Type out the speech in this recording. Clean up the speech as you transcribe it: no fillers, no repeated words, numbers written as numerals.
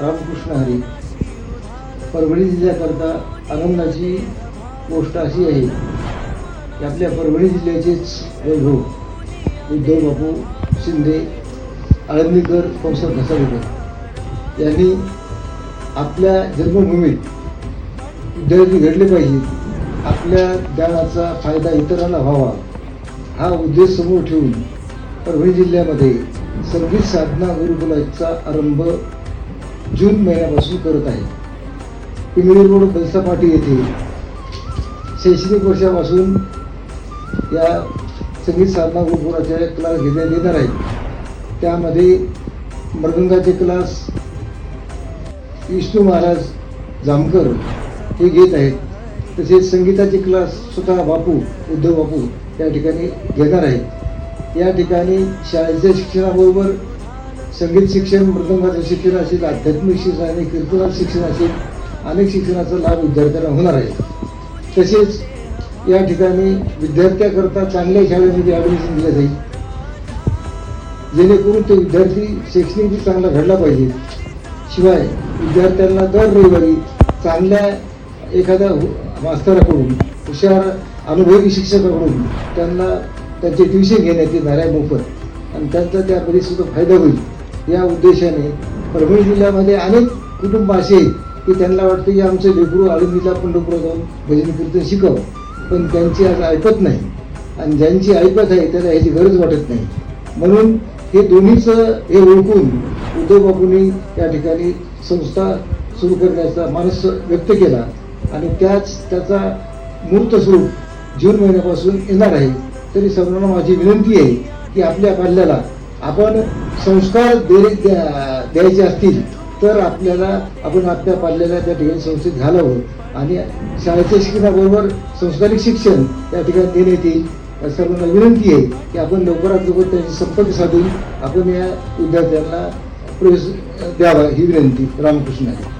रामकृष्ण हरी. परभणी जिल्ह्याकरता आनंदाची गोष्ट अशी आहे की आपल्या परभणी जिल्ह्याचेच वैभव उद्धव बापू शिंदे आळंदीकर कौसर घसाळीकर यांनी आपल्या जन्मभूमीत विद्यार्थी घडले पाहिजेत, आपल्या ज्ञानाचा फायदा इतरांना व्हावा हा उद्देश समोर ठेवून परभणी जिल्ह्यामध्ये संगीत साधना गुरुकुलाचा आरंभ जून महिन्यापासून करत आहे. पिंगळी रोड बलसापाटी येथे शैक्षणिक वर्षापासून या संगीत साधना गुरुकुलाचे क्लास घेण्यात येणार आहेत. त्यामध्ये मृदंगाचे क्लास विष्णू महाराज जामकर हे घेत आहेत. तसेच संगीताचे क्लास स्वतः बापू उद्धव बापू या ठिकाणी घेणार आहेत. या ठिकाणी शाळेच्या शिक्षणाबरोबर संगीत शिक्षण, मृदंगाचं शिक्षण असेल, आध्यात्मिक शिक्षण आणि कीर्तनाचं शिक्षण असेल, अनेक शिक्षणाचा लाभ विद्यार्थ्यांना होणार आहे. तसेच या ठिकाणी विद्यार्थ्याकरता चांगल्या शाळेमध्ये ॲडमिशन दिलं जाईल, जेणेकरून ते विद्यार्थी शैक्षणिक चांगला घडला पाहिजे. शिवाय विद्यार्थ्यांना दर रविवारी चांगल्या एखाद्या मास्तराकडून, हुशार अनुभवी शिक्षकाकडून त्यांना त्यांचे ट्युशन घेण्यात येणार आहे मोफत, आणि त्यांचा त्यामध्ये सुद्धा फायदा होईल. या उद्देशाने परभणी जिल्ह्यामध्ये अनेक कुटुंब असे आहेत की त्यांना वाटतं की आमचं लेकरू आळंदीला पंढरपूर जाऊन भजन कीर्तन शिकावं, पण त्यांची आज ऐकत नाही, आणि ज्यांची ऐकत आहे त्याला ह्याची गरज वाटत नाही. म्हणून हे दोन्हीचं हे ओळखून उद्धव बापूंनी या ठिकाणी संस्था सुरू करण्याचा मानस व्यक्त केला, आणि त्याचा मूर्त स्वरूप जून महिन्यापासून येणार आहे. तरी सर्वांना माझी विनंती आहे की आपल्या पाल्याला आपण संस्कार द्यायचे असतील तर आपण आपल्या पाल्याला त्या ठिकाणी संस्थेत घालावं, आणि शाळेच्या शिक्षणाबरोबर संस्कारिक शिक्षण त्या ठिकाणी देण्यात येईल. सर्वांना विनंती आहे की आपण लवकरात लवकर त्यांची संपर्क साधून आपण या विद्यार्थ्यांना प्रवेश द्यावा ही विनंती. रामकृष्ण हरी.